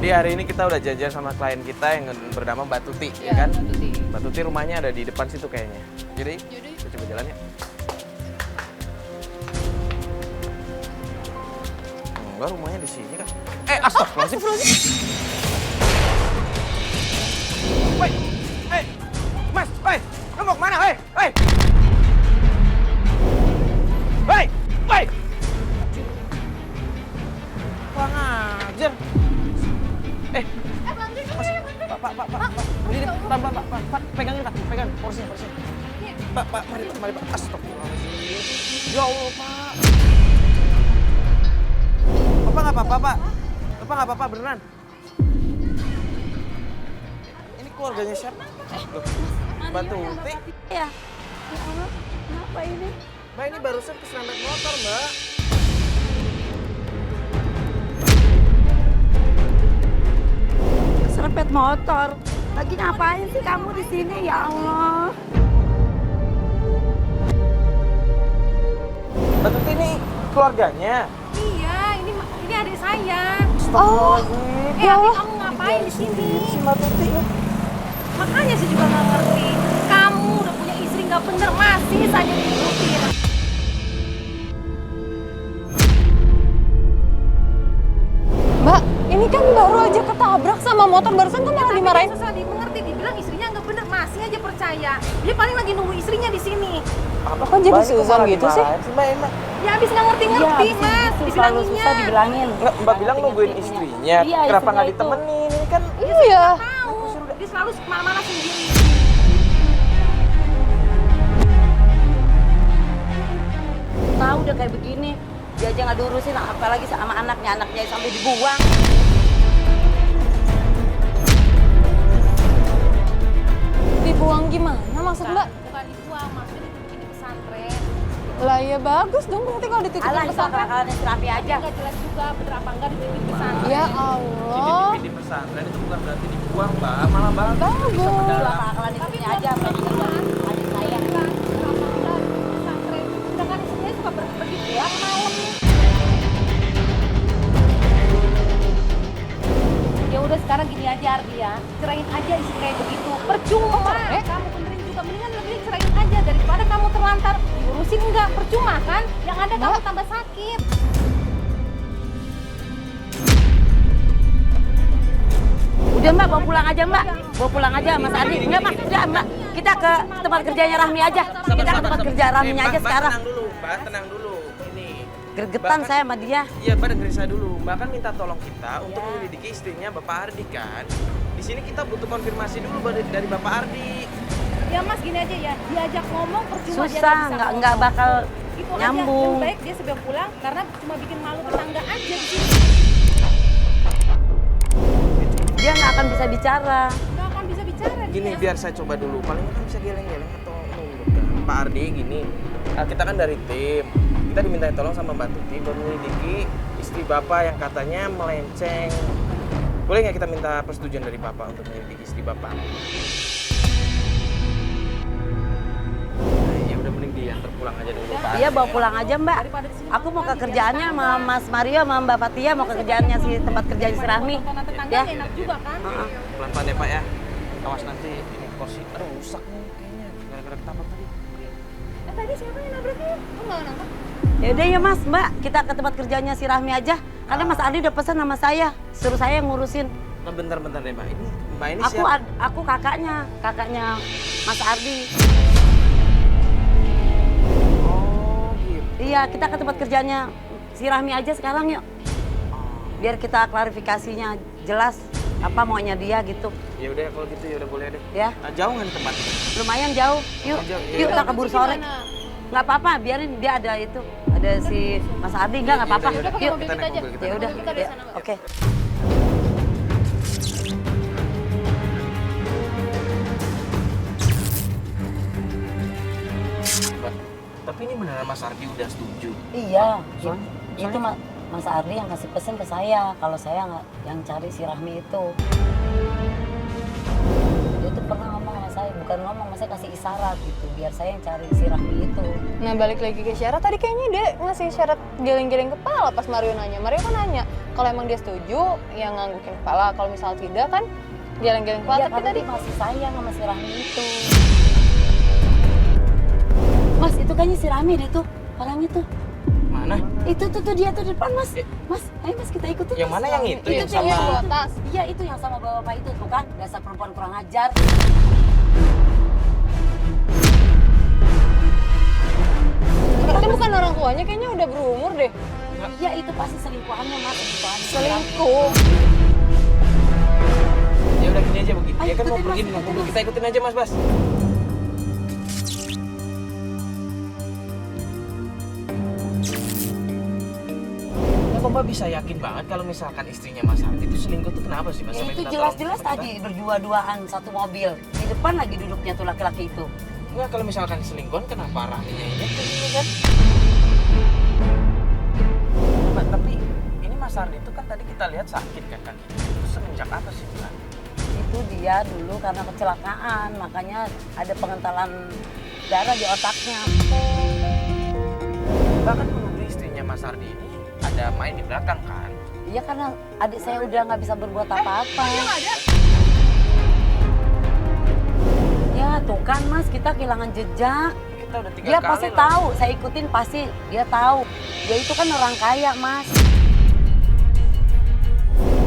Jadi hari ini kita udah janjian sama klien kita yang bernama Mbak Tuti, ya kan? Mbak Tuti. Mbak Tuti rumahnya ada di depan situ kayaknya. Jadi, Yaudah. kita coba jalan ya. Enggak, rumahnya di sini kan. Astagfirullahaladzim. Woi, Mas, woi, lu mau kemana, woi? Woi! Kurang ajar. Mas, Pak. Berdiri, Pak, pegangin, pegang porsinya. Pak, mari, Pak. Astagfirullahaladzim. Ya Allah, Pak. Bapak nggak apa-apa, Pak. Bapak nggak apa-apa, beneran. Ini keluarganya siapa? Loh, Mbak Tuti. Ya Allah, kenapa ini? Mbak, ini barusan keserempet motor, Mbak. Serempet motor. Lagi ngapain sih kamu di sini? Ya Allah. Mbak Tuti ini keluarganya. Iya, ini adik saya. Astagfirullahaladzim. Adik kamu ngapain di sini? Si Mbak Tuti. Makanya sih juga nggak ngerti. Kamu udah punya istri nggak bener, masih saja diikutin. Mbak, ini kan baru aja ketabrak sama motor, barusan kan malah dimarahin. Susah dimengerti, dibilang istrinya nggak bener, masih aja percaya. Dia paling lagi nunggu istrinya di sini. Kok jadi Suzon gitu sih? Mbak, emang. Ya habis nggak ngerti-ngerti, Mas. Selalu susah dibilangin. Enggak, Mbak bilang nungguin istrinya. Iya, Kenapa istrinya nggak itu. ditemenin? Ini kan Iya. Tahu, dia selalu kemana-mana sendiri. Tahu udah kayak begini, dia aja nggak diurusin, apalagi sama anaknya sampai dibuang. Dibuang gimana maksud Mbak? Bukan dibuang, maksudnya dibikin di pesantren. Lah ya bagus dong berarti kalau dititipin Alah, itu pesantren. akal-akalannya si Raffi aja. Nggak jelas juga bener apa enggak dibikin di pesantren. Ya Allah. di pesantren itu bukan berarti dibuang, Mbak. Malah bagus. Itu Bagus. akal-akalannya Tapi sini aja, pengen ngejauhin adik saya. Pesantren. Udah kan istrinya suka pergi pulang malam. Ya udah sekarang gini aja Ardi ya, ceraiin aja istri kayak begitu. Percuma, kamu benerin juga, mendingan lebih ceraiin aja daripada kamu terlantar diurusin enggak, percuma kan? Yang ada kamu tambah sakit. Udah Mbak, bawa pulang aja Mbak. Bawa pulang aja Mas Adi. Enggak Mas, udah Mbak. Kita ke tempat kerjanya Rahmi aja. Kita ke tempat kerja Rahminya aja sekarang. Tenang dulu. Ini. Gregetan Mbak, saya sama dia. Iya, Mbak dengerin saya dulu. Mbak kan minta tolong kita untuk menyelidiki istrinya Bapak Ardi kan. Di sini kita butuh konfirmasi dulu dari Bapak Ardi. Ya Mas gini aja ya, diajak ngomong percuma dia Susah, bisa nggak ngomong. bakal Itu nyambung. aja, yang baik dia sebelum pulang karena cuma bikin malu tetangga aja di sini. Dia nggak akan bisa bicara. Nggak akan bisa bicara Gini, dia. biar saya coba dulu. Paling kan bisa geleng-geleng atau nunduk kan. Pak Ardi gini, kita kan dari tim. Kita diminta tolong sama Mbak Tuti buat menyelidiki istri Bapak yang katanya melenceng. Boleh nggak kita minta persetujuan dari Bapak untuk menyelidiki istri Bapak? Nah, ya udah mending diantar pulang aja dulu, Pak. Dia bawa pulang aja Mbak. Daripada di sini Aku mau ke makan, kerjaannya biar sama tetangga. Mas Mario sama Mbak Fatia mau ke kerjaannya si tempat kerjaan si Rahmi. Tontonan tetangga Ya. nggak enak juga kan? Pelan-pelan ya, Pak ya. Awas nanti ini kursi. Aduh, rusak nih kayaknya gara-gara ketabrak tadi. Tadi siapa yang nabraknya? Lu nggak nangkep? Ya udah ya Mas, Mbak, kita ke tempat kerjanya si Rahmi aja. Karena Mas Ardi udah pesan sama saya, suruh saya yang ngurusin. Nah, bentar deh, Mbak. Mbak ini siapa? Aku kakaknya Mas Ardi. Oh, gitu. Iya, kita ke tempat kerjanya si Rahmi aja sekarang yuk. Biar kita klarifikasinya jelas apa maunya dia gitu. Ya udah kalau gitu ya udah boleh deh. Ya, Nah, jauh nggak nih tempatnya? lumayan jauh. Yuk, Jauh, iya. yuk kita keburu sore. Gimana? Nggak apa-apa, biarin dia ada itu. Ada si Mas Ardi, nggak apa-apa. Yaudah, pakai Yuk, mobil kita kita naik aja. mobil, kita ya naik udah. Kita dari Ya, sana, Mbak. oke. Mbak, tapi ini beneran Mas Ardi udah setuju? Iya, Soalnya- itu Mas Ardi yang kasih pesan ke saya. Kalau saya nggak yang cari si Rahmi itu. Dia tuh pernah ngomong sama saya, bukan ngomong, saya kasih isyarat gitu, biar saya yang cari si Rahmi itu. Nah balik lagi ke syarat, tadi kayaknya dia ngasih syarat geleng-geleng kepala pas Mario nanya. Mario kan nanya, kalau emang dia setuju, ya nganggukin kepala. Kalau misal tidak kan, geleng-geleng kepala. Iya, Tapi karena tadi, dia masih sayang sama si Rahmi itu. Mas, itu kayaknya si Rahmi deh tuh, orangnya tuh. Mana? Itu tuh dia tuh di depan, Mas. Mas, ayo Mas kita ikutin. Yang Mas. mana yang itu? Yang tuh yang sama bawa tas. Iya, itu yang sama bapak itu tuh kan, dasar perempuan kurang ajar. Itu bukan orang tuanya, kayaknya udah berumur deh. Iya, itu pasti selingkuhannya, Mas. Selingkuh. Ya udah gini aja begitu. Ayo, Dia kan mau ikutin, pergi Mas, dengan ikutin, kumpul. Mas. Kita ikutin aja Mas Bas. Ya kok Mbak bisa yakin banget kalau misalkan istrinya Mas Ardi itu selingkuh tuh kenapa sih Mas? Ya, Sampai itu minta jelas-jelas tolong sama tadi kita? berdua-duaan satu mobil. Di depan lagi duduknya tuh laki-laki itu. Enggak, kalau misalkan selingkuhan kenapa Rahminya ini kan? Mbak, tapi ini Mas Ardi itu kan tadi kita lihat sakit kan kakinya. Itu semenjak apa sih Mbak? Itu dia dulu karena kecelakaan, makanya ada pengentalan darah di otaknya. Bahkan menuduh istrinya Mas Ardi ini ada main di belakang kan? Iya, karena adik saya udah nggak bisa berbuat apa-apa. Ya tuh kan Mas, kita kehilangan jejak. Kita udah 3 Dia kali pasti loh. tahu, saya ikutin pasti dia tahu. Dia itu kan orang kaya, Mas.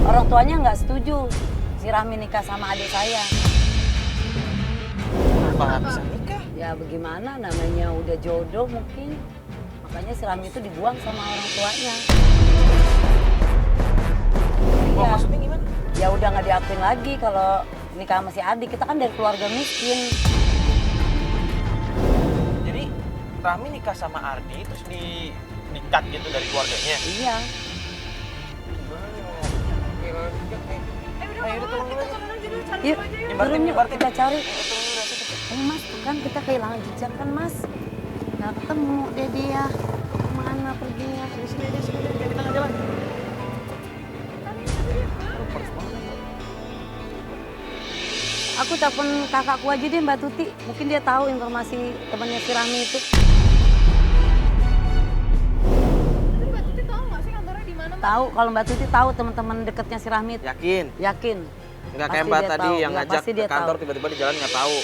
Orang tuanya nggak setuju si Rahmi nikah sama adik saya. Kenapa nggak bisa nikah? Ya bagaimana, namanya udah jodoh mungkin. Makanya si Rahmi itu dibuang sama orang tuanya. Wah, Iya. maksudnya gimana? Ya udah nggak diakuin lagi kalau nikah sama si adik. Kita kan dari keluarga miskin. Jadi Rahmi nikah sama Ardi terus di-cut gitu dari keluarganya. Iya. Ayo udah tolong dulu aja. Yuk, Nyebar tim, turun yuk, nyebar tim. kita cari. Mas, tuh kan kita kehilangan jejak kan, Mas. Nggak ketemu dia. Kemana perginya? Sini aja, biar kita nggak jalan. Aku telepon kakakku aja deh, Mbak Tuti. Mungkin dia tahu informasi temannya si Rahmi itu. Mbak Tuti tahu nggak sih kantornya di mana? Tahu, kalau Mbak Tuti tahu teman-teman dekatnya si Rahmi itu. Yakin? Yakin. Nggak Pasti kayak Mbak dia tadi tahu. yang Ya, ngajak pasti ke dia kantor tahu. tiba-tiba di jalan nggak tahu.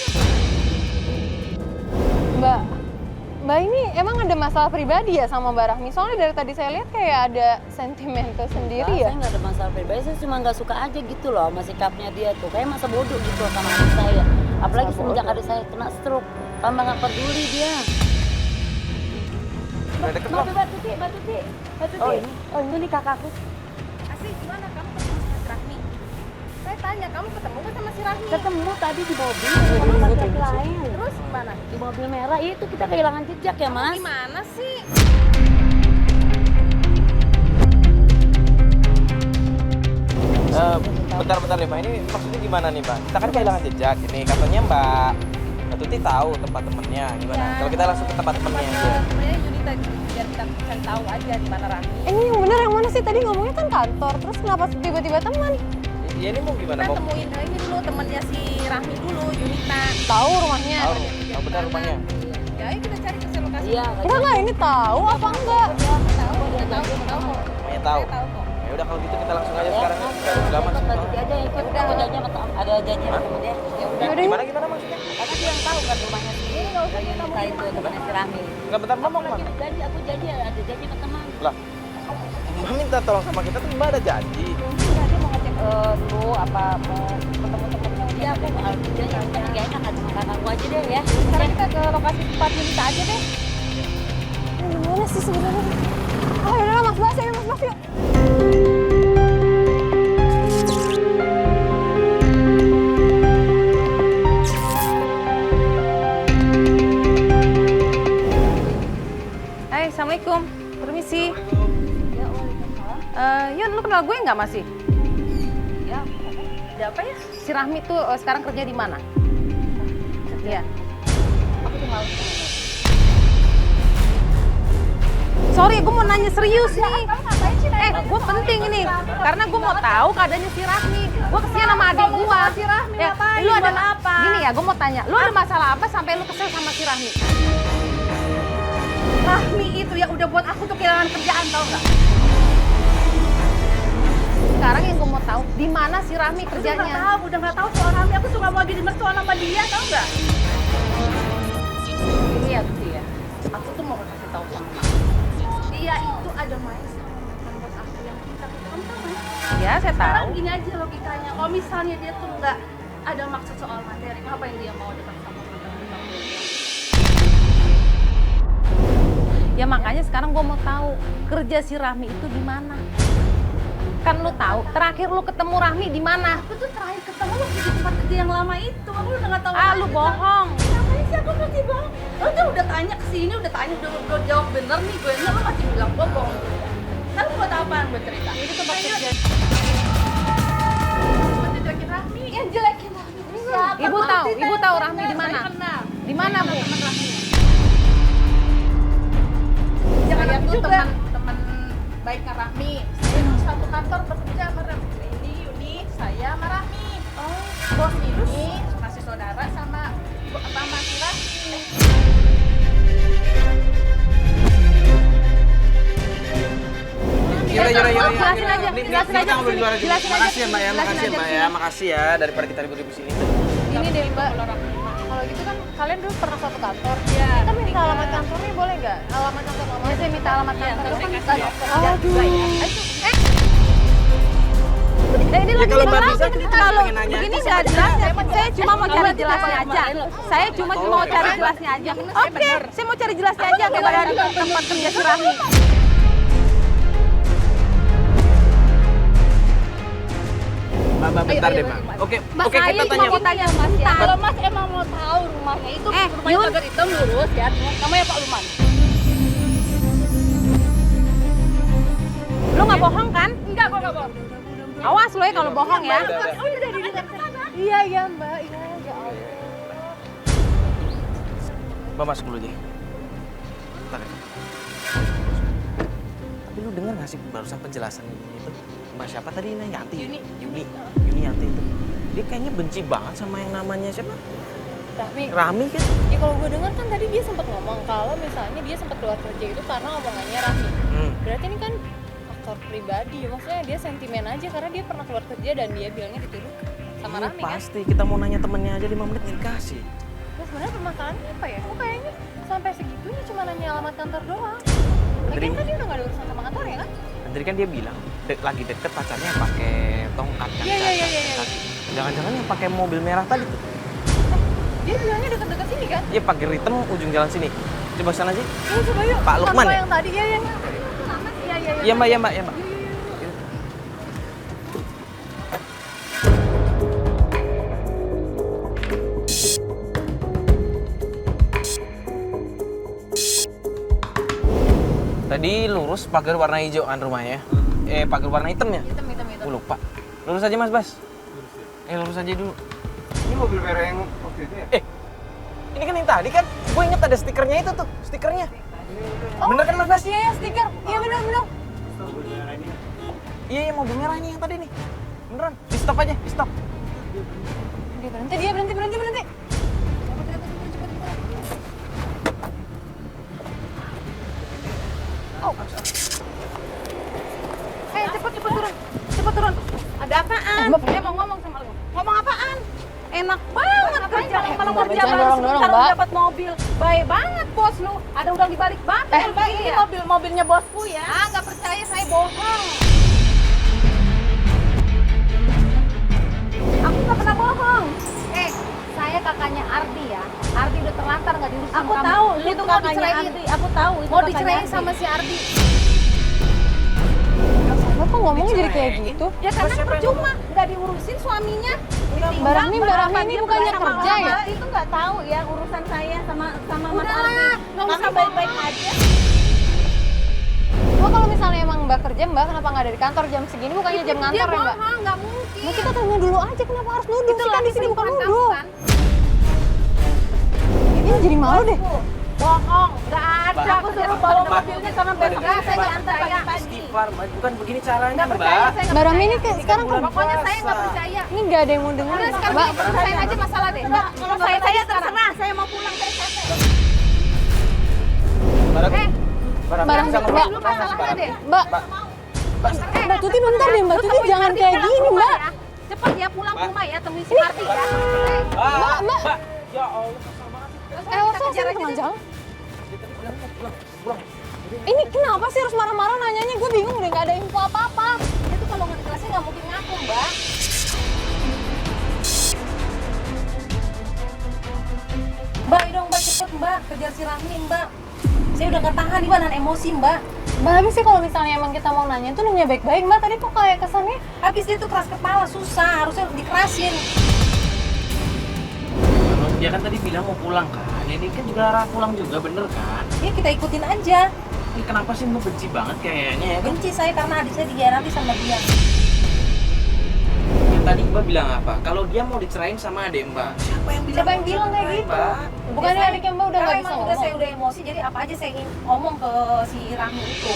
Mbak ini emang ada masalah pribadi ya sama Mbak Rahmi? Soalnya dari tadi saya lihat kayak ada sentimental sendiri ya. Saya nggak ada masalah pribadi, saya cuma nggak suka aja gitu loh sama sikapnya dia tuh. Kayak masa bodoh gitu sama adik saya. Apalagi Masa semenjak bodoh. adik saya kena stroke. Tambah nggak peduli dia. Udah deket Mbak loh. Tuti, Mbak Tuti. Mbak Tuti. Oh, ini. Oh, itu nih kakakku. Asli gimana kamu ketemu sama si Rahmi? Saya tanya, kamu ketemu kan sama si Rahmi? Ketemu tadi di mobil sama laki-laki lain. Terus gimana? Di mobil merah itu kita kehilangan jejak ya, Mas. Gimana sih? Bentar deh Mbak, ini maksudnya gimana nih Mbak? Kita kan kehilangan jejak ini, katanya Mbak Tuti tahu tempat temennya, gimana? Ya. Kalau kita langsung ke tempat temennya aja. Sebenarnya Yunita biar kita cari tahu aja di mana Rahmi. Ini yang bener yang mana sih? Tadi ngomongnya kan kantor, terus kenapa tiba-tiba teman? Ya ini mau gimana? Kita Mau temuin ini dulu temannya si Rahmi dulu, Yunita. Tahu rumahnya? tahu benar rumahnya? Ya ayo kita cari ke lokasi. Iya, Enggak, ini tahu apa enggak? Tahu kok. Namanya tahu. Saya tahu kok. Ya udah kalau gitu kita langsung aja Ya, sekarang. Mas, Kita udah lama sih. Mbak Tuti aja yang ikut. Aku janji ada janji sama temen dia. Ya udah. Yaudah, Gimana maksudnya? Karena dia yang tahu kan rumahnya si Yunita itu temannya si Rahmi. Enggak, bentar Mbak mau Lagi kemana? janji, aku janji ada janji sama teman. Lah, Mbak minta tolong sama kita tuh Mbak ada janji. Enggak, dia mau ngecek dulu apa mau ketemu temennya. Iya, aku mau janji sama gak enak sama kakakku aja deh ya. Sekarang kita ke lokasi tempat Yunita aja deh. Ini mana sih sebenarnya? Oh yaudah Mas Bas, ya Mas Bas yuk. Hai, assalamualaikum. Permisi. Ya, waalaikumsalam. Yun, lu kenal gue nggak masih? Ya, Ada apa ya? Si Rahmi tuh sekarang kerja di mana? Iya. aku tuh malu. Sorry, gue mau nanya serius nih. Gue penting ini, karena gue mau tahu keadaannya si Rahmi. Gue kesini sama adik gue. Si Rahmi lu ada apa? Gini ya, gue mau tanya, lu ada masalah apa sampai lu kesel sama si Rahmi? Rahmi itu ya udah buat aku tuh kehilangan kerjaan, tau nggak? Sekarang yang gue mau tahu, di mana si Rahmi kerjanya? Udah nggak tahu soal Rahmi. Aku cuma mau lagi denger soal sama dia, tau nggak? Ini ya, Gusti ya. Aku tuh mau kasih tahu sama kamu. Dia itu ada main sama teman bos aku yang pintar. Kamu tahu nggak? Iya, saya tahu. Sekarang gini aja logikanya. Kalau misalnya dia tuh nggak ada maksud soal materi, ngapain dia mau dekat sama mantan aku? Ya makanya sekarang gue mau tahu kerja si Rahmi itu di mana. Kan lu tahu, terakhir lu ketemu Rahmi di mana? Aku tuh terakhir ketemu waktu di tempat kerja yang lama itu. Aku udah nggak tahu. Lu bohong. Ngapain sih aku masih bohong? Lo tuh udah tanya kesini, udah tanya, udah jawab bener nih gue. Lo masih bilang gue bohong. Lalu buat apaan gue cerita? Itu tempat kerja. Buat jelekin Rahmi. Yang jelekin Rahmi. Siapa? Ibu tahu Rahmi di mana? Di mana, Bu? Jangan Saya aku tuh juga. teman baiknya Rahmi. Saya satu kantor bekerja sama Rahmi. Ini Yuni, saya sama Rahmi. Bos ini masih saudara sama si Rahmi. Yaudah. Jelasin aja, jelasin aja. Kita ngobrol di luar aja. Jelasin Makasih ya aja, Mbak ya, jelasin makasih ya aja Mbak di ya, sini. makasih ya daripada kita ribut-ribut sini. Ini deh Mbak, kalau gitu kan kalian dulu pernah satu kantor. Iya. Kita minta alamat kantornya boleh nggak? Alamat kantor mama. Ya, saya minta alamat kantor. Iya, Kan saya kita kasih. kerja juga ya. Ini Ya, lagi kalau Mbak ngomong, bisa, kita kalau pengen nanya. begini nggak jelas, saya cuma mau cari jelasnya aja. Saya cuma mau cari jelasnya aja. Oke, saya mau cari jelasnya aja kepada tempat kerja si Rahmi. Mbak, bentar deh Mbak. Oke, kita tanya. Mau tanya Mas ya. Kalau Mas emang mau tahu rumahnya itu, rumahnya Yun. pagar hitam lurus ya. Namanya Pak Luman. Lu nggak bohong kan? Enggak, gua nggak bohong. Awas lo ya kalau bohong ya. Udah di dekat sana. Iya Mbak, iya ya Allah. Mbak masuk dulu aja. Bentar ya. Tapi lu dengar nggak sih barusan penjelasan itu? Mbak siapa tadi ini? Yanti. Yuni Yanti itu. Dia kayaknya benci banget sama yang namanya siapa? Rahmi kan? Ya kalau gue dengar kan tadi dia sempat ngomong kalau misalnya dia sempat keluar kerja itu karena omongannya Rahmi. Berarti ini kan faktor pribadi, maksudnya dia sentimen aja karena dia pernah keluar kerja dan dia bilangnya dituduh sama Iya, Rahmi kan. pasti kita mau nanya temennya aja 5 menit dikasih. Terus sebenarnya permasalahannya apa ya? Kok kayaknya sampai segitunya cuma nanya alamat kantor doang. Lagian Dari- kan dia udah gak ada urusan sama kantor ya kan? Tadi kan dia bilang lagi deket pacarnya yang pakai tongkat kan. Iya. Jangan-jangan yang pakai mobil merah tadi tuh. Dia bilangnya dekat-dekat sini kan? Iya pakai ritem ujung jalan sini. Coba sana aja. Iya coba yuk. Pak Lukman ya? yang tadi, iya. Iya Mbak. Tadi lurus pagar warna hijau kan rumahnya. Pagar warna hitam ya? Hitam. Gue lupa. Lurus aja Mas Bas. Lurus aja dulu. Ini mobil merah yang waktu itu ya? Ini kan yang tadi kan? Gue inget ada stikernya itu tuh, stikernya. Bener kan Mas Bas? Iya stiker. Iya benar. Iya mobil merah ini yang tadi nih. Beneran. Di stop aja, di stop. Dia berhenti. Cepet turun. Ada apaan? Dia mau ngomong sama lu. Ngomong apaan? Enak banget kerja, kalau Mbak, kerja jangan baru dorong-dorong, sebentar Mbak. udah dapat mobil. Baik banget bos lu. Ada udang di balik batu. Mbak, ini mobilnya bosku ya. Nggak percaya, saya bohong. Aku nggak pernah bohong. Saya kakaknya Ardi ya. Ardi udah terlantar nggak diurus sama Aku kamu. tahu, Lu itu tuh mau kakaknya dicerain. Ardi. Aku tahu itu Mau kakaknya dicerain Ardi. sama si Ardi. Kok ngomongnya jadi kayak gitu? Ya karena percuma, nggak diurusin suaminya. Mbak Rahmi ini bukannya kerja ya? Itu nggak tahu ya urusan saya sama Mas Udahlah, Ardi. nggak usah Kami baik-baik aja. Mbak kalau misalnya emang Mbak kerja, Mbak kenapa nggak dari kantor jam segini? Bukannya jam Dia ngantor ya Mbak? bohong, nggak mungkin. Nah, kita tanya dulu aja kenapa harus nuduh? Itu Sih kan lagi di sini bukan selingkuhan kamu nuduh. kan? Ini jadi malu deh. Bohong, Nggak ada. Aku suruh bawa mobilnya sama besoknya saya nggak percaya. Istighfar, Mbak. Bukan begini caranya, Nggak Mbak. percaya, saya nggak Mbak Rami percaya. ini sekarang Pokoknya saya nggak percaya. ini nggak ada yang mau dengerin. Udah sekarang Mbak, selesai aja masalah deh. Mbak, kalau saya terserah, saya mau pulang saya capek. Barang. Barang bisa Mbak. ngomong. Lu masalahnya deh. Mbak, Mbak Tuti bentar deh, Mbak Tuti jangan kayak gini, Mbak. Cepet ya pulang ke rumah ya, temui si Ardi ya. Mbak. Ya Allah. Elsa sih tengah jalan. Ini kenapa sih harus marah-marah nanyanya? Gue bingung udah nggak ada info apa-apa. Dia tuh kalau nggak dijelasin nggak mungkin ngaku, Mbak. Mbak, dong Mbak, cepet Mbak, kejar si Rahmi Mbak. Saya udah nggak tahan nih Mbak, nahan emosi Mbak. Mbak, habis sih kalau misalnya emang kita mau nanya tuh nanya baik-baik, Mbak. Tadi kok kayak kesannya Habis dia tuh keras kepala, susah, harusnya dikerasin. Dia kan tadi bilang mau pulang kan. Ini kan juga arah pulang juga, bener kan? Ya kita ikutin aja. Ini kenapa sih Mbak benci banget kayaknya ya? Benci saya karena adik saya dihianati sama dia. Yang tadi Mbak bilang apa? Kalau dia mau dicerain sama adik Mbak. Siapa yang bilang? Siapa yang bilang kayak gitu? Mbak? Bukannya Ya, adiknya Mbak udah karena nggak bisa emang ngomong? saya udah emosi, jadi apa aja saya ingin ngomong ke si Rahmi itu.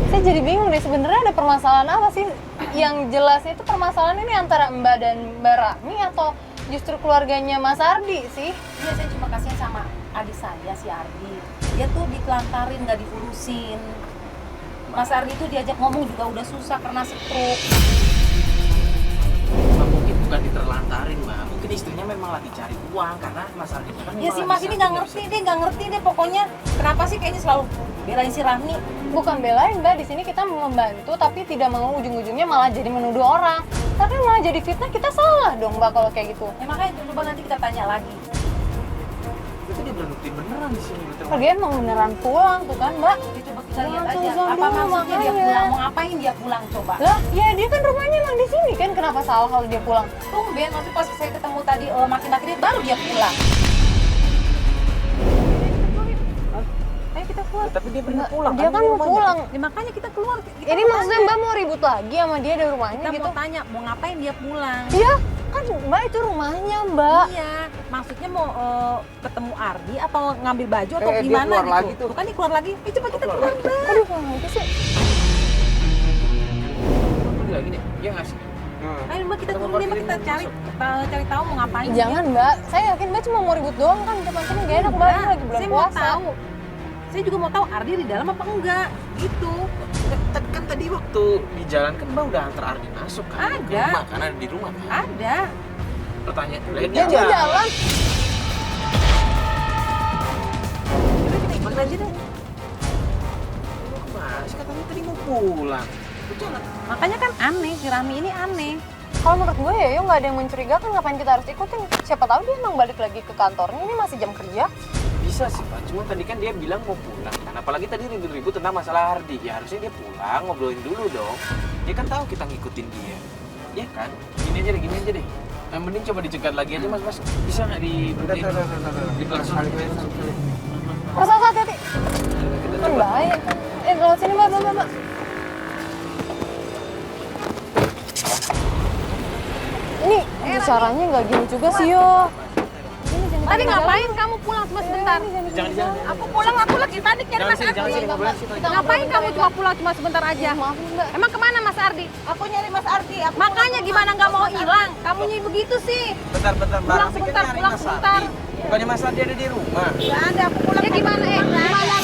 Saya jadi bingung deh, sebenarnya ada permasalahan apa sih? Yang jelasnya itu permasalahan ini antara Mbak dan Mbak Rahmi atau justru keluarganya Mas Ardi sih? Iya, saya cuma kasihan sama adik saya, si Ardi. Dia tuh ditelantarin, nggak diurusin. Mas Ardi tuh diajak ngomong juga udah susah karena stroke. Mbak mungkin bukan diterlantarin Mbak. Mungkin istrinya memang lagi cari uang karena Mas Ardi kan Ya si Mas ini nggak ngerti deh pokoknya. Kenapa sih kayaknya selalu belain si Rahmi? Bukan belain Mbak, di sini kita membantu tapi tidak mau ujung-ujungnya malah jadi menuduh orang. Tapi malah jadi fitnah, kita salah dong Mbak kalau kayak gitu. Ya makanya coba nanti kita tanya lagi. itu dia berhenti beneran di sini. Oh, dia emang beneran pulang tuh kan Mbak? Ya, coba kita lihat Jangan aja. suzon Apa dulu, maksudnya dia makanya. pulang? Mau ngapain dia pulang coba? Lah, ya dia kan rumahnya emang di sini kan, kenapa salah kalau dia pulang? Tumben waktu pas saya ketemu tadi maki-maki dia baru dia pulang. Ayo kita keluar. Tapi dia bener pulang. Dia kan mau pulang. Ya, makanya kita keluar. Kita Ini mau maksudnya tanya. Mbak mau ribut lagi sama dia dari rumahnya Kita gitu? mau tanya mau ngapain dia pulang? Iya, kan Mbak itu rumahnya Mbak. Iya, maksudnya mau ketemu Ardi atau ngambil baju atau dia gimana keluar gitu? lagi tuh. Bukan dia keluar lagi. Coba kita keluar. Aduh, kok gitu sih? Aku lagi nih. Iya nggak sih? Ayo Mbak kita turun deh Mbak, kita cari tahu mau ngapain. Jangan Mbak, saya yakin Mbak cuma mau ribut doang kan, depan-depan gak enak Mbak, ini lagi bulan saya mau puasa. tahu. Saya juga mau tahu Ardi di dalam apa enggak gitu. Kan tadi waktu di jalan kan Mbak udah antar Ardi masuk kan? Ke Ada. rumah, karena ada di rumah kan? Ada. Pertanyaan Ya lainnya dia jalan. Coba kita ikutin aja deh. Kemana sih katanya tadi mau pulang? Itu jalan. Makanya kan aneh, si Rami ini aneh. Kalau menurut gue ya, nggak ada yang mencurigakan, ngapain kita harus ikutin? Siapa tahu dia emang balik lagi ke kantornya, ini masih jam kerja. Bisa sih Pak, cuma tadi kan dia bilang mau pulang kan. Apalagi tadi ribut-ribut tentang masalah Ardi. Ya harusnya dia pulang, ngobrolin dulu dong. Dia kan tahu kita ngikutin dia. Ya kan? Gini aja deh. Yang mending coba dicegat lagi aja mas. Bisa nggak di langsung? Mas, hati-hati. Kan bahaya kan. Lewat sini Mbak. Ini caranya nggak gini juga sih yo. Tadi ngapain kamu pulang cuma sebentar? Jangan. Aku pulang, aku lagi tadi nyari Mas Jangan Ardi. sini, nggak boleh situ. Ngapain kamu cuma pulang cuma sebentar aja? Maafin Mbak. Emang kemana Mas Ardi? Aku nyari Mas Ardi. Makanya gimana nggak mau hilang? Kamu nyi begitu sih. Bentar. Pulang sebentar, pulang sebentar. Bukannya Mas Ardi ada di rumah? Gak ada, aku pulang. Ya gimana Gimana?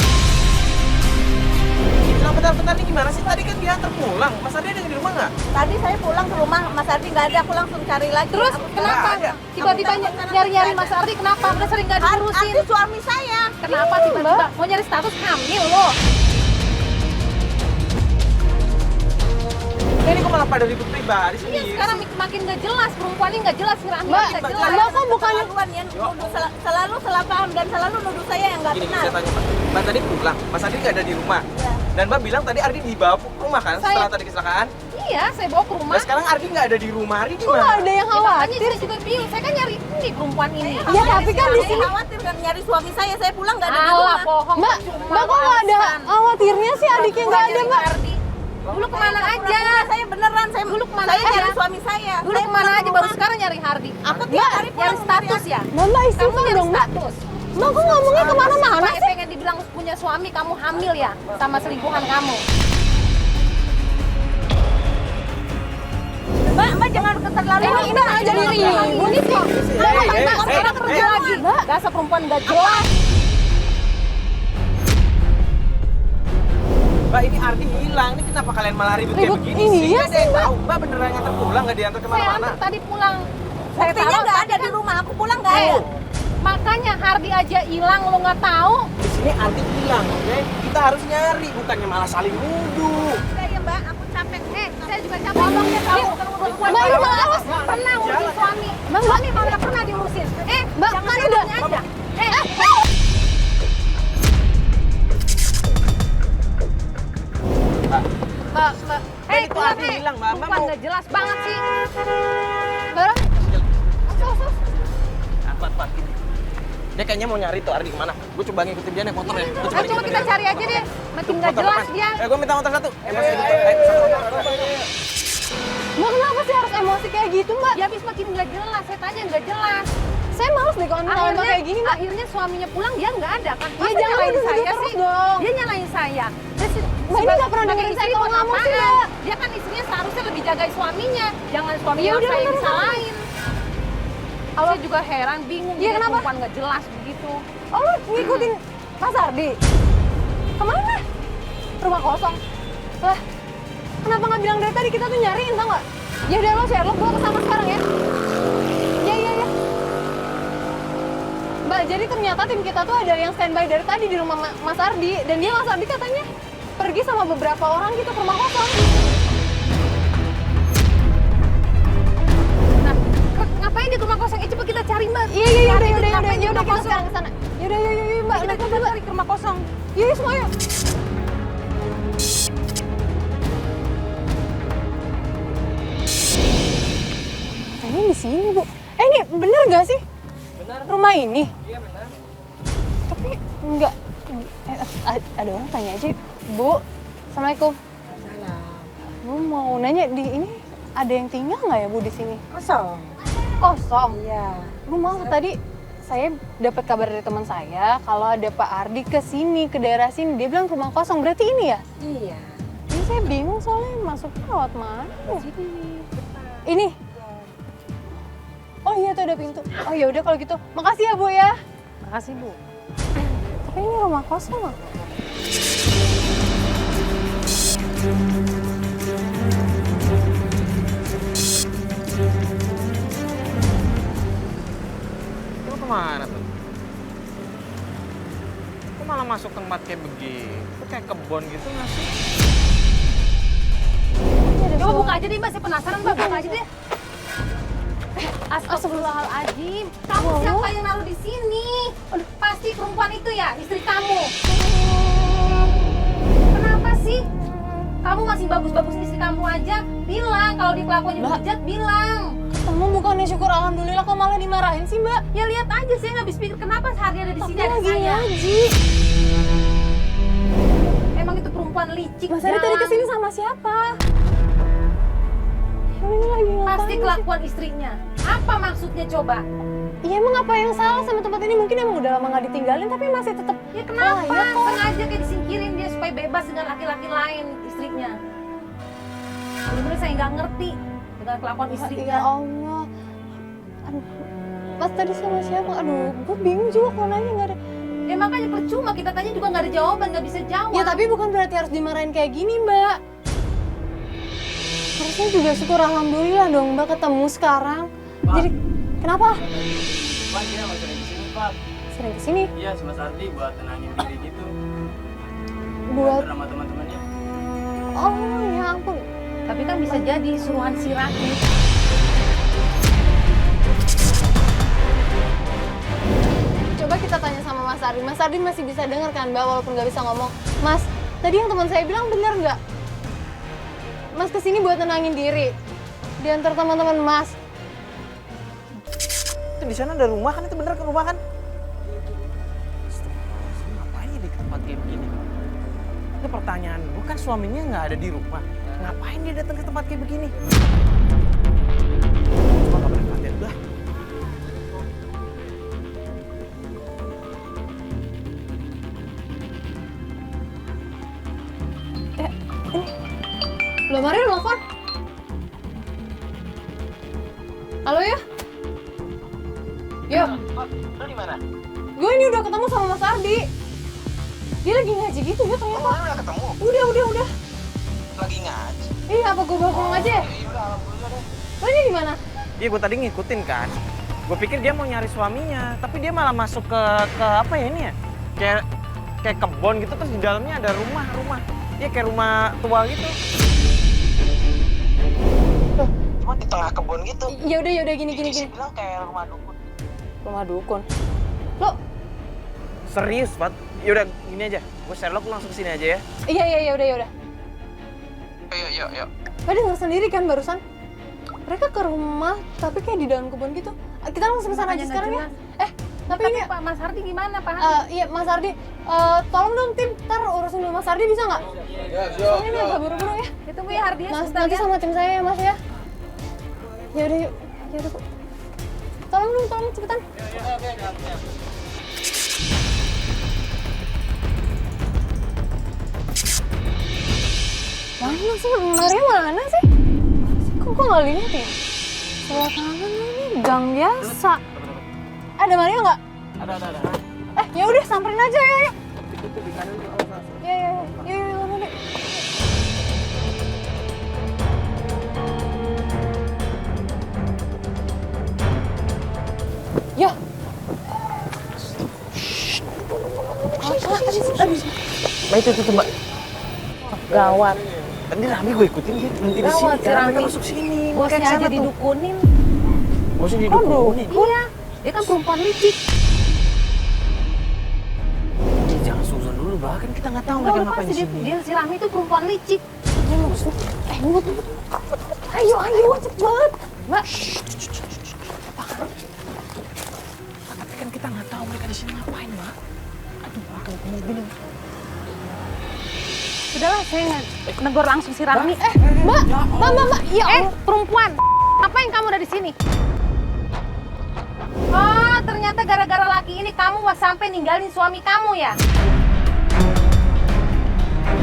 Bentar nih gimana sih? Tadi kan dia antar pulang. Mas Ardi ada di rumah nggak? Tadi saya pulang ke rumah Mas Ardi nggak ada, aku langsung cari lagi. Terus Aku kenapa? Nggak ada. Tiba-tiba nyari-nyari Mas Ardi kenapa? Udah sering nggak diurusin. Ardi suami saya. Kenapa tiba-tiba mau nyari status hamil loh? Ini kok malah pada ribut pribadi sih? Iya sekarang makin nggak jelas, perempuan ini nggak jelas, si Rahmi Mbak, nggak jelas. Mbak kok bukannya Keterlaluan ya, nuduh selalu salah paham dan selalu nuduh saya yang nggak Gini, benar. saya tanya Mbak. Mbak tadi pulang, Mas Ardi nggak ada di rumah. Dan Mbak bilang tadi Ardi dibawa ke rumah kan setelah tadi kecelakaan. Iya, saya bawa ke rumah. Nah sekarang Ardi nggak ada di rumah. Ardi di kok nggak mana? ada yang Ya, makanya khawatir? saya juga bingung. Saya kan nyari ini perempuan ini. Ya tapi kan di Saya sini khawatir kan nyari suami saya pulang nggak ada di Alah, rumah. bohong. Mbak kok nggak ada khawatirnya sih adiknya nggak ada Mbak? Dulu kemana aja? Saya beneran, saya Dulu kemana saya aja? nyari suami saya. Dulu Saya kemana pulang aja ke baru rumah. sekarang nyari Hardi. Aku tiap hari Nyari pulang status ya? Mbak Kamu istighfar nyari dong Mbak. status. Mbak, kok ngomongnya kemana-mana sih? Pengen dibilang punya suami, kamu hamil ya sama selingkuhan kamu. Mbak jangan keterlaluan. Ini malah jadi ribut nih kok. Mbak, sekarang kerja lagi. Mbak, dasar perempuan nggak jelas. Mbak, ini Ardi hilang. Ini kenapa kalian malah ribut kayak begini sih? Iya Nggak ada yang tahu. Mbak beneran nganter pulang, nggak diantar Saya kemana-mana. antar tadi pulang. Saya Buktinya taruh nggak tadi ada di kan. rumah, aku pulang nggak ada. Makanya Hardi aja hilang, lo nggak tahu. Di sini Ardi hilang, oke? Kita harus nyari, bukannya malah saling nuduh. Udah ya mbak, aku capek. Saya juga capek. Ngomongnya tahu. Mbak, ini malas. Pernah urusin suami. Suami malah pernah diurusin. Mbak, jangan kan udah. aja. Mbak, Itu Ardi hilang, Mbak. Mbak Perempuan mau... nggak jelas banget sih. Mbak, Apa gini? Dia kayaknya mau nyari tuh Ardi kemana? Gue coba ngikutin dia naik motor ya. Gua Ayo coba kita cari aja deh. Makin nggak Motor jelas depan. dia. Gue minta motor satu. Mas, Mbak kenapa sih harus emosi kayak gitu, Mbak? Ya habis makin nggak jelas. Saya tanya nggak jelas. Saya males deh kalau misalnya Mbak kayak gini, Mbak. Akhirnya suaminya pulang dia nggak ada kan? Ya, jangan nyalain nuduh-nuduh saya terus sih? dong. Dia nyalain saya. Mbak, ini nggak pernah dengerin saya kalau ngomong sih, Mbak. Dia kan istrinya seharusnya lebih jaga suaminya. Jangan suaminya Ya udah, saya bener, disalahin. Saya juga heran, bingung. Iya, jadi kenapa? perempuan nggak jelas begitu. Oh, lu ngikutin Mas Ardi? Kemana? Rumah kosong? Lah, kenapa nggak bilang dari tadi? Kita tuh nyariin, tau nggak? Ya udah lo Sherlock, gue kesana sekarang ya. Iya. Mbak, jadi ternyata tim kita tuh ada yang standby dari tadi di rumah Mas Ardi. Dan dia Mas Ardi katanya pergi sama beberapa orang gitu ke rumah kosong. Nah, ngapain di rumah kosong? Coba kita cari mbak. Iya, udah kita sekarang kesana. Yaudah, Mbak, Kita coba cari ke rumah kosong. Yuk, semua yuk. Ini di sini, Bu. Ini bener gak sih? Benar. Rumah ini? Iya benar. Tapi enggak. Ada orang tanya aja. Bu, Assalamualaikum. Bu mau nanya di ini ada yang tinggal nggak ya Bu di sini? Kosong. Iya. Bu mau tadi saya dapat kabar dari teman saya kalau ada Pak Ardi ke sini, ke daerah sini. Dia bilang rumah kosong. Berarti ini ya? Iya. Ini saya bingung soalnya masuknya lewat mana? Ini. Oh iya tuh ada pintu. Oh ya udah kalau gitu. Makasih ya Bu ya. Makasih bu. Tapi ini rumah kosong loh. Lu kemana tuh? Kok malah masuk tempat kayak begini? Itu kayak kebun gitu nggak sih? Coba buka aja deh mbak, saya penasaran mbak, buka aja deh. Astagfirullahaladzim, kamu siapa yang naruh di sini? Aduh, pasti perempuan itu ya, istri kamu. Kenapa sih? Kamu masih bagus-bagus istri kamu aja, bilang kalau dia kelakuannya bejat, bilang. Kamu bukannya syukur alhamdulillah kok malah dimarahin sih Mbak? Ya lihat aja, saya nggak habis pikir kenapa sehari ada di Tapi sini ada lagi saya. ngaji. Emang itu perempuan licik. Mas Ari tadi jalan. kesini sama siapa? Ini lagi ngapain Pasti sih? kelakuan istrinya. Apa maksudnya coba? Iya emang apa yang salah sama tempat ini? Mungkin emang udah lama nggak ditinggalin tapi masih tetap. Ya kenapa? Layak kok. Sengaja kayak disingkirin dia supaya bebas dengan laki-laki lain istrinya. Bener-bener saya nggak ngerti dengan kelakuan Ya istrinya. Allah. Aduh. Mas tadi sama siapa? Aduh, gue bingung juga kalau nanya nggak ada. Ya makanya percuma kita tanya juga nggak ada jawaban, nggak bisa jawab. Ya tapi bukan berarti harus dimarahin kayak gini Mbak. Harusnya juga syukur alhamdulillah dong Mbak ketemu sekarang. Jadi kenapa? Pak, dia nggak sering kesini, Pak. Sering kesini Iya, sama Sardi buat tenangin diri gitu. buat. Sama teman-temannya. Oh ya ampun. Tapi kan bisa jadi suruhan si Rakit. Coba kita tanya sama Mas Ardi. Mas Ardi masih bisa dengar kan Mbak walaupun nggak bisa ngomong. Mas, tadi yang teman saya bilang benar nggak? Mas kesini buat tenangin diri. Diantar teman-teman Mas. Itu di sana ada rumah kan? Itu bener ke rumah kan? Astagfirullahaladzim, ngapain dia di tempat kayak begini? Itu pertanyaan, bukan suaminya nggak ada di rumah. Ngapain dia datang ke tempat kayak begini? Cuma nggak boleh perhatian udah. Ini. Loh, Mario nelfon. Halo ya? Yo. Lu di mana? Gue ini udah ketemu sama Mas Ardi. Dia lagi ngaji gitu ya ternyata. Oh, udah ketemu? Udah. Lagi ngaji. Iya, apa gue bawa pulang aja ya? Iya udah, alhamdulillah deh. Lo ini di mana? Iya, gue tadi ngikutin kan. Gue pikir dia mau nyari suaminya, tapi dia malah masuk ke apa ya ini ya? Kayak kebon gitu, terus di dalamnya ada rumah. Iya, kayak rumah tua gitu. Cuma di tengah kebun gitu. Ya udah gini. Bilang kayak rumah dukun. Rumah dukun. Lo Serius, Pat? Yaudah, gini aja. Gue Sherlock langsung kesini aja ya. iya udah. Yuk. Lo denger sendiri kan barusan? Mereka ke rumah tapi kayak di dalam kebun gitu. Kita langsung kesana aja sekarang ya. Tapi ini Pak Mas Hardi gimana Pak? iya Mas Ardi, tolong dong tim, ntar urusin dulu Mas Ardi bisa nggak? Ya, Soalnya ini agak buru-buru ya. Ditunggu ya Hardi ya Mas, sebentar nanti ya. sama tim saya ya Mas ya. Ya udah yuk, Bu. Tolong cepetan. Mana sih? Mario mana sih? Kok nggak lihat ya? Sebelah kanan ini gang biasa. Ada Mario nggak? Ada. Ya udah samperin aja ya. Yuk. Ya, udah. Ya. Mbak itu Mbak. Gawat. Tadi Rami gue ikutin dia berhenti di sini. Gawat, si Karena Rami. mereka masuk sini. Bosnya aja didukunin. Bosnya didukunin. Iya, dia kan perempuan licik. Jangan suzon dulu, bahkan kita nggak tahu mereka Tahu ngapain pasti di sini. dia si Rami itu perempuan licik. Ngut. Ayo, cepet. Mbak. Tapi kan kita nggak tahu mereka di sini ngapain, Mbak. Aduh, kamu gini. Sudahlah, saya negor langsung si Rami. Mbak. Ya Allah. Perempuan. Ngapain kamu ada di sini? Oh, ternyata gara-gara laki ini kamu sampai ninggalin suami kamu ya?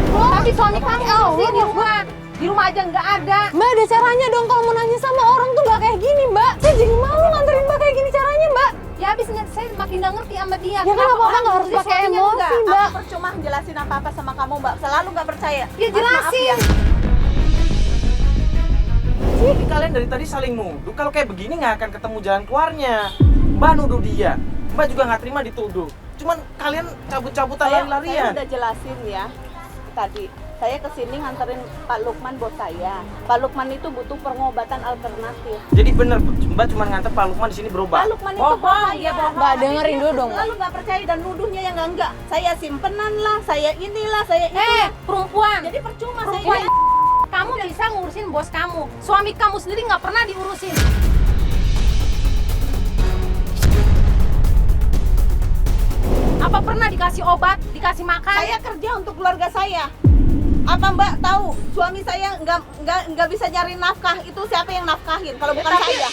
Tapi suami kamu sih di rumah. Di rumah aja nggak ada. Mbak, ada caranya dong kalau mau nanya sama orang tuh nggak kayak gini, Mbak. Saya jadi malu nganterin Mbak kayak gini caranya, Mbak. Ya habisnya saya makin nggak ngerti sama dia. Ya kan apa-apa nggak harus pakai emosi, Mbak. Aku percuma jelasin apa-apa sama kamu, Mbak. Selalu nggak percaya. Ya jelasin. Jadi kalian dari tadi saling nuduh. Kalau kayak begini nggak akan ketemu jalan keluarnya. Mbak nuduh dia. Mbak juga nggak terima dituduh. Cuman kalian cabut-cabutan Saya lari-larian. udah jelasin ya tadi. Saya kesini nganterin Pak Lukman bos saya. Pak Lukman itu butuh pengobatan alternatif. Jadi bener, Mbak cuma nganter Pak Lukman di sini berobat. Pak Lukman itu bos saya. Mbak, dengerin dulu dong, Mbak. Selalu nggak percaya dan nuduhnya yang enggak. Saya simpenan lah, saya inilah, saya itu. Perempuan. Jadi percuma Perempuan. saya. Kamu bisa ngurusin bos kamu. Suami kamu sendiri nggak pernah diurusin. Apa pernah dikasih obat, dikasih makan? Saya kerja untuk keluarga saya. Apa Mbak tahu suami saya nggak bisa nyari nafkah, itu siapa yang nafkahin kalau bukan tapi- saya?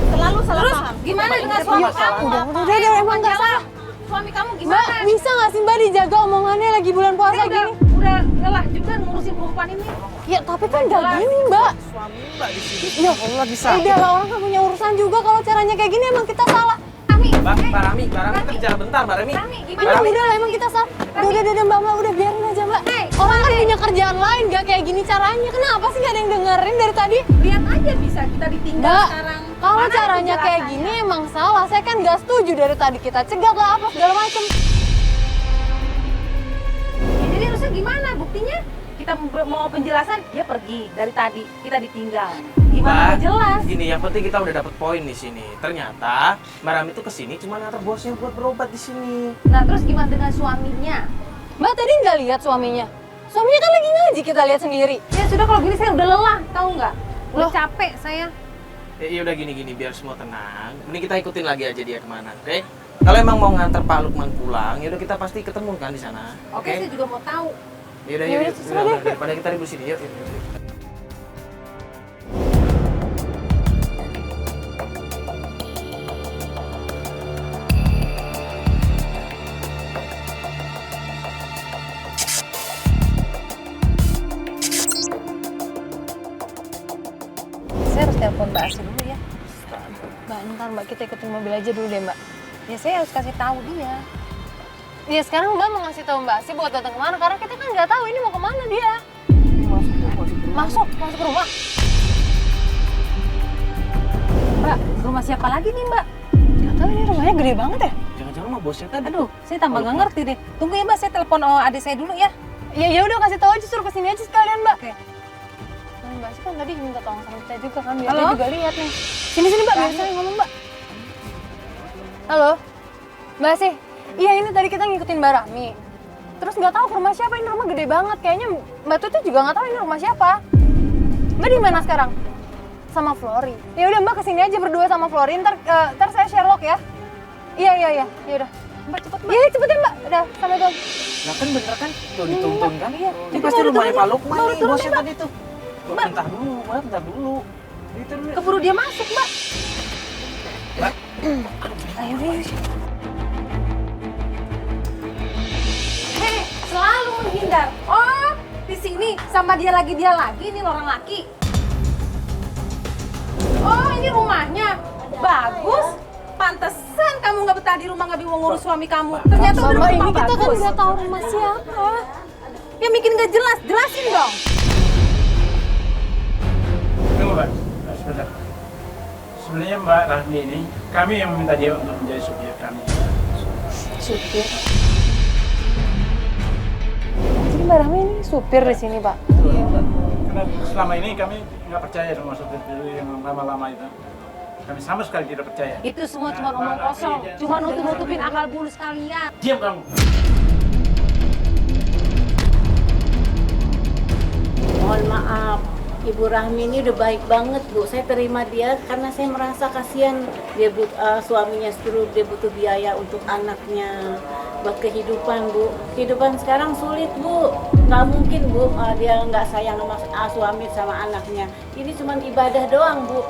Selalu salah Terus paham. gimana dengan suami kamu? Udah, emang nggak salah. Suami kamu Mbak, gimana? bisa nggak sih Mbak dijaga omongannya lagi bulan puasa Saya gini? udah lelah juga ngurusin perempuan ini. Ya tapi kan nggak gini, Mbak. Suami Mbak di sini. Ya Allah bisa. udah lah, orang kan punya urusan juga. Kalau caranya kayak gini emang kita salah. Rami, Mbak Rami kita bicara bentar, Mbak Rami. Rami, Ya gimana? udah lah, emang kita salah. Udah Mbak, udah biarin aja Mbak. Hei, Orang kan punya kerjaan lain, gak kayak gini caranya. Kenapa sih gak ada yang dengerin dari tadi? Lihat aja bisa kita ditinggal Mbak, sekarang. kalau Mana caranya kayak penjelasannya? gini emang salah. Saya kan gak setuju dari tadi. Kita cegat lah apa segala macem. Ya, jadi harusnya gimana? Buktinya kita mau penjelasan, dia pergi dari tadi, kita ditinggal. Gimana Mbak, jelas? Gini, yang penting kita udah dapet poin di sini. Ternyata Mbak Rami itu kesini cuma nganter bosnya buat berobat di sini. Nah terus gimana dengan suaminya? Mbak tadi nggak lihat suaminya. Suaminya kan lagi ngaji, kita lihat sendiri. Ya sudah kalau gini saya udah lelah, tahu nggak? Udah Loh. capek saya. Ya udah gini biar semua tenang. Ini kita ikutin lagi aja dia kemana, oke? Kalau emang mau nganter Pak Lukman pulang, ya udah kita pasti ketemu kan di sana, Oke, saya juga mau tahu. Yaudah, Yaudah, yuk, terserah deh. daripada kita ribut sini, yuk. silakan Mbak, kita ikutin mobil aja dulu deh Mbak. Ya saya harus kasih tahu dia. Ya sekarang Mbak mau ngasih tahu Mbak sih buat datang kemana, karena kita kan nggak tahu ini mau kemana dia. Masuk ke rumah. Mbak, rumah siapa lagi nih Mbak? Nggak tahu, ini rumahnya gede banget ya. Jangan-jangan rumah bosnya tadi. Aduh, saya tambah nggak ngerti deh. Tunggu ya Mbak, saya telepon adik saya dulu ya. Ya udah kasih tahu aja, suruh kesini aja sekalian Mbak. Oke. Mbak sih kan tadi minta tolong sama kita juga kan, biar Halo? dia juga lihat nih. Sini Mbak, biar saya ngomong Mbak. Halo, Mbak sih. Iya ini tadi kita ngikutin Mbak Rahmi. Terus nggak tahu ke rumah siapa, ini rumah gede banget. Kayaknya Mbak Tuti juga nggak tahu ini rumah siapa. Mbak di mana sekarang? Sama Flori. Ya udah Mbak kesini aja berdua sama Flori. Ntar saya Sherlock ya. Iya. Ya udah. Mbak cepet Mbak. Iya cepet ya Mbak. Udah, assalamualaikum. Nah kan bener kan? Tuh dituntun kan? Iya. Ini pasti rumahnya Pak Lukman Baru nih, turun bosnya nih, tadi tuh. Bentar dulu. Itu dulu. Keburu dia masuk Mbak. Ayo. Hei, selalu menghindar. Oh, di sini sama dia lagi nih orang laki. Oh, ini rumahnya. Bagus. Pantesan kamu nggak betah di rumah, nggak bingung ngurus suami kamu. Ternyata udah Mbak, rumah ini kita kan bagus. nggak tahu rumah siapa. Ya bikin nggak jelas, jelasin dong. Tunggu Mbak, sebentar. Sebenarnya Mbak Rahmi ini, kami yang meminta dia untuk menjadi supir kami. Supir. Jadi Mbak Rahmi ini supir di sini Pak. Karena selama ini kami nggak percaya sama supir yang lama-lama itu. Kami sama sekali tidak percaya. Itu semua cuma omong kosong, cuma nutup-nutupin akal bulus kalian. Diam kamu. Mohon maaf, Ibu Rahmi ini udah baik banget Bu. Saya terima dia karena saya merasa kasihan dia suaminya stroke, dia butuh biaya untuk anaknya, buat kehidupan Bu. Kehidupan sekarang sulit Bu. Nggak mungkin Bu dia nggak sayang sama suami sama anaknya. Ini cuma ibadah doang Bu.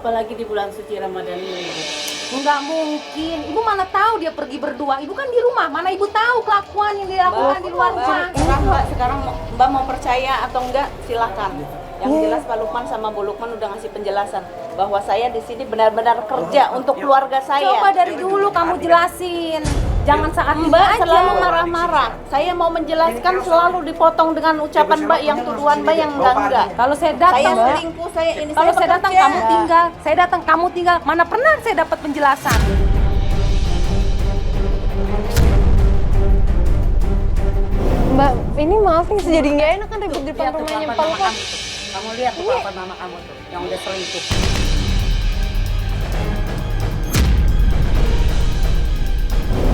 Apalagi di bulan suci Ramadan ini Bu. Nggak mungkin. Ibu mana tahu dia pergi berdua. Ibu kan di rumah. Mana ibu tahu kelakuan yang dia lakukan di luar rumah. Mbak, sekarang Mbak mau percaya atau enggak silakan. Yang jelas Pak Lukman sama Bu Lukman udah ngasih penjelasan bahwa saya di sini benar-benar kerja untuk keluarga saya. Coba dari dulu kamu jelasin. Jangan saat ini Mbak aja. selalu marah-marah. Saya mau menjelaskan selalu dipotong dengan ucapan Mbak yang tuduhan Mbak yang enggak. Kalau saya datang, Saya Mbak. selingkuh, saya ini Kalau saya datang bekerja. kamu tinggal. Saya datang kamu tinggal. Mana pernah saya dapat penjelasan? Mbak, ini maaf nih jadi nggak enak kan ribut di depan Lihat tuh rumahnya kelakuan Pak mama Lukman. kamu. Kamu lihat tuh kelakuan mama kamu tuh, yang udah selingkuh.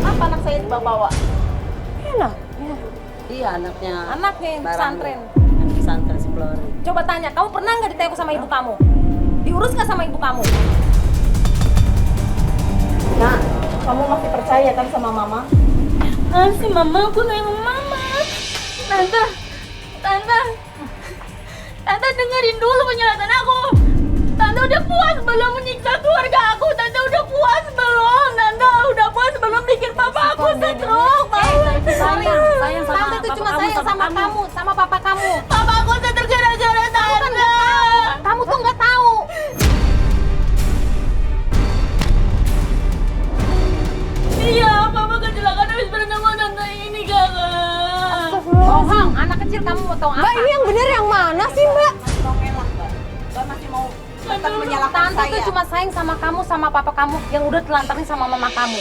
Apa anak saya dibawa-bawa? Enak. Iya anaknya. Anaknya yang Barang. pesantren. Anak pesantren si Flori. Coba tanya, kamu pernah nggak ditengok sama ibu kamu? Diurus nggak sama ibu kamu? Nak, kamu masih percaya kan sama Mama? Si mama, aku nengok mama. Tante, Tante dengerin dulu penjelasan aku. Tante udah puas belum menyiksa keluarga aku? Tante udah puas belum? Tante udah puas belum bikin papa aku stroke? Sayang sama Tante itu cuma sayang sama kamu, sama papa kamu. Papa aku terjara-jara Tante. Kamu tuh nggak tahu. Iya, papa kecelakaan habis berenang sama tante ini kakak. Bohong, anak kecil kamu mau tahu apa? Mbak, ini yang bener yang mana sih Mbak? Mau ngelak, Mbak. Mbak masih mau tetap menyalahkan Tante saya. tuh cuma sayang sama kamu, sama papa kamu yang udah telantarin sama mama kamu.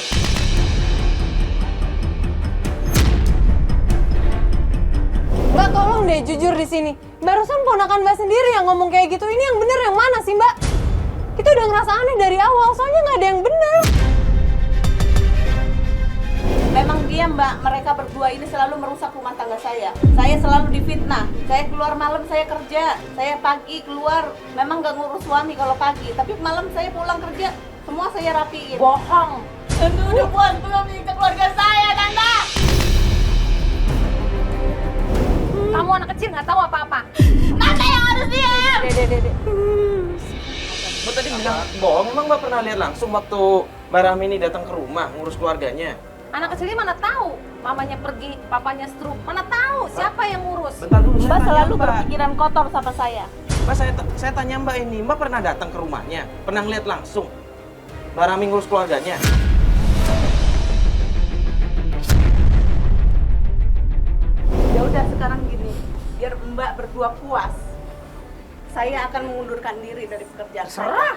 Mbak tolong deh jujur di sini. Barusan ponakan Mbak sendiri yang ngomong kayak gitu. Ini yang bener yang mana sih Mbak? Kita udah ngerasa aneh dari awal, soalnya nggak ada yang bener. Memang dia Mbak, mereka berdua ini selalu merusak rumah tangga saya. Saya selalu difitnah. Saya keluar malam, saya kerja. Saya pagi keluar, memang nggak ngurus suami kalau pagi. Tapi malam saya pulang kerja, semua saya rapiin. Bohong. Tante udah puas belum menyiksa keluarga saya, Tante? Kamu anak kecil nggak tahu apa-apa. Tante yang harus diam. Dede. Mbak tadi bilang bohong, emang Mbak pernah lihat langsung waktu Mbak Rahmi ini datang ke rumah ngurus keluarganya? Anak kecil ini mana tahu? Mamanya pergi, papanya stroke. Mana tahu siapa yang ngurus? Bentar dulu, Mbak selalu berpikiran kotor sama saya. Mbak saya tanya Mbak ini, Mbak pernah datang ke rumahnya? Pernah ngeliat langsung? Mbak Rami ngurus keluarganya. Ya udah sekarang gini, biar Mbak berdua puas. Saya akan mengundurkan diri dari pekerjaan saya.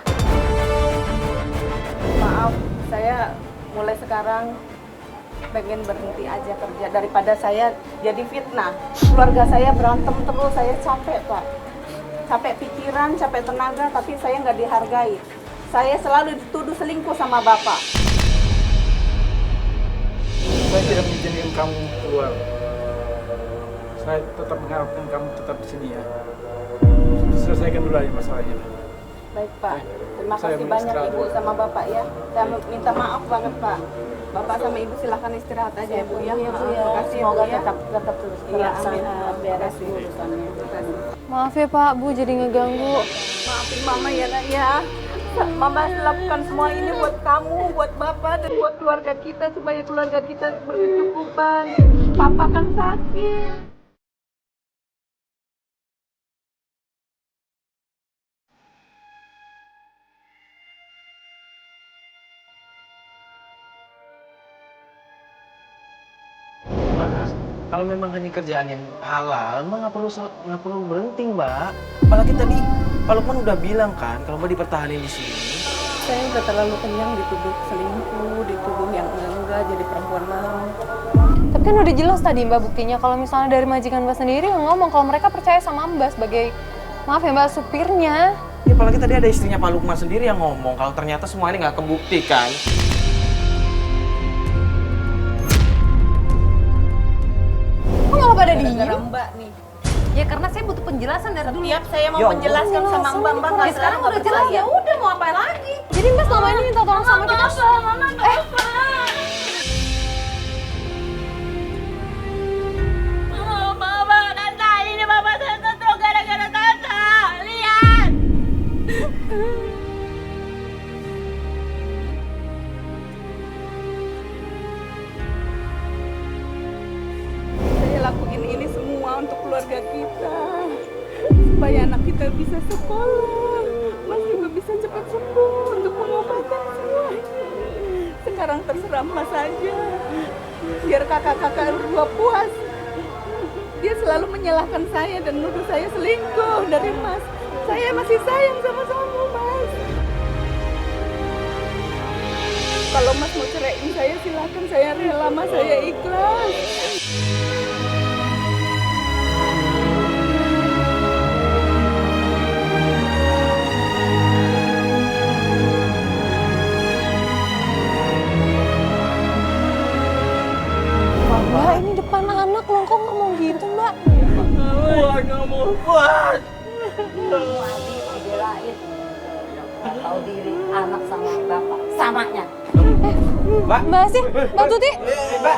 Maaf, saya mulai sekarang pengen berhenti aja kerja daripada saya jadi fitnah. Keluarga saya berantem terus, saya capek Pak. Capek pikiran, capek tenaga, tapi saya nggak dihargai. Saya selalu dituduh selingkuh sama Bapak. Saya tidak mengizinkan kamu keluar. Saya tetap mengharapkan kamu tetap di sini ya. Selesaikan dulu aja masalahnya. Baik Pak, terima Saya kasih mau banyak istirahat. Ibu sama Bapak ya. Saya minta maaf banget Pak. Bapak sama Ibu silahkan istirahat aja ya Bu ya. Iya Bu ya, Terima kasih ya, Bu, semoga ya. tetap terus Iya, amin. terlaksana beres Terima kasih. urusannya. Terima kasih. Maaf ya Pak, Bu jadi ngeganggu. Maafin Mama ya Nak ya. Mama lakukan semua ini buat kamu, buat Bapak, dan buat keluarga kita supaya keluarga kita berkecukupan. Papa kan sakit. Kalau memang ini kerjaan yang halal, Mbak nggak perlu berhenti, Mbak. Apalagi tadi Pak Lukman udah bilang kan, kalau Mbak dipertahanin di sini. Saya udah terlalu kenyang dituduh selingkuh, dituduh yang enggak jadi perempuan malam. Tapi kan udah jelas tadi Mbak buktinya kalau misalnya dari majikan Mbak sendiri yang ngomong kalau mereka percaya sama Mbak sebagai, maaf ya Mbak, supirnya. Ya apalagi tadi ada istrinya Pak Lukman sendiri yang ngomong kalau ternyata semua ini nggak kebukti kan. Kok malah pada diem? Gara-gara Mbak nih. Ya karena saya butuh penjelasan dari dulu. Setiap saya mau Ya, menjelaskan sama Mbak nggak Ya sekarang udah jelas ya udah mau apa lagi? Jadi Mbak selama ini minta tolong sama kita. Mama, Tante, ini Mama saya tuh gara-gara Tante. Lihat. Saya lakuin ini semua untuk keluarga kita. Supaya anak kita bisa sekolah. Mas juga bisa cepat sembuh untuk pengobatan semua. Sekarang terserah Mas aja. Biar kakak-kakak berdua puas. Dia selalu menyalahkan saya dan nuduh saya selingkuh dari Mas. Saya masih sayang sama kamu, Mas. Kalau Mas mau ceraiin saya, silakan. Saya rela, Mas. Saya ikhlas. Mbak ini depan anak loh, kok ngomong gitu Mbak? Wah, nggak mau kuat. Adi dibelain. Nggak tahu diri anak sama bapak samanya. Mbak sih, Mbak Tuti. Mbak,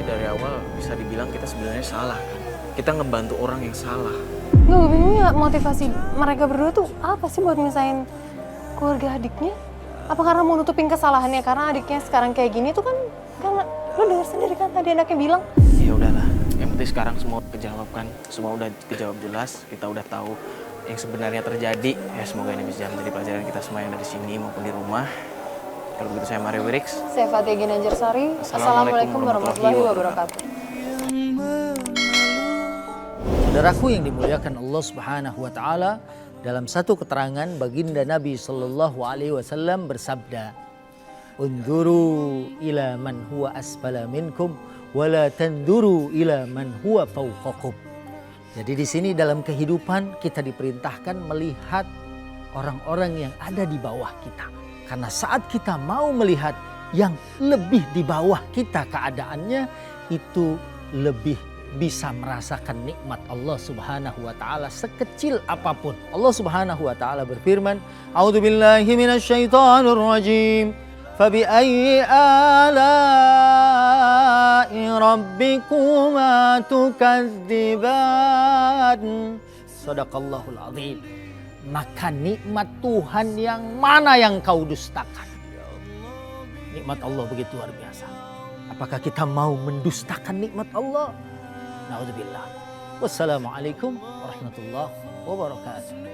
dari awal bisa dibilang kita sebenarnya salah kan. Kita ngebantu orang yang salah. Nggak, gue bingung ya motivasi mereka berdua tuh apa sih buat misahin keluarga adiknya? Apa karena mau nutupin kesalahannya karena adiknya sekarang kayak gini tuh kan karena lu dengar sendiri kan tadi anaknya bilang. Ya udahlah, yang penting sekarang semua kejawab kan. Semua udah dijawab jelas, kita udah tahu yang sebenarnya terjadi. Ya semoga ini bisa menjadi pelajaran kita semua yang ada di sini maupun di rumah. Kalau begitu saya Mario Wirix. Saya Fatia Ginanjar Sari. Assalamualaikum warahmatullahi wabarakatuh. Saudaraku yang dimuliakan Allah Subhanahu wa taala, dalam satu keterangan baginda Nabi sallallahu alaihi wasallam bersabda, "Unduru ila man huwa asfala minkum wa la tanduru ila man huwa fawqakum." Jadi di sini dalam kehidupan kita diperintahkan melihat orang-orang yang ada di bawah kita. Karena saat kita mau melihat yang lebih di bawah kita keadaannya, itu lebih bisa merasakan nikmat Allah Subhanahu wa taala sekecil apapun. Allah Subhanahu wa taala berfirman, "A'udzubillahi minasyaitonir rajim. Fabi'ayyi ala'i rabbikuma tukadziban." Shadaqallahul azim. Maka nikmat Tuhan yang mana yang kau dustakan? Nikmat Allah begitu luar biasa. Apakah kita mau mendustakan nikmat Allah? Na'udzubillah. Wassalamualaikum warahmatullahi wabarakatuh.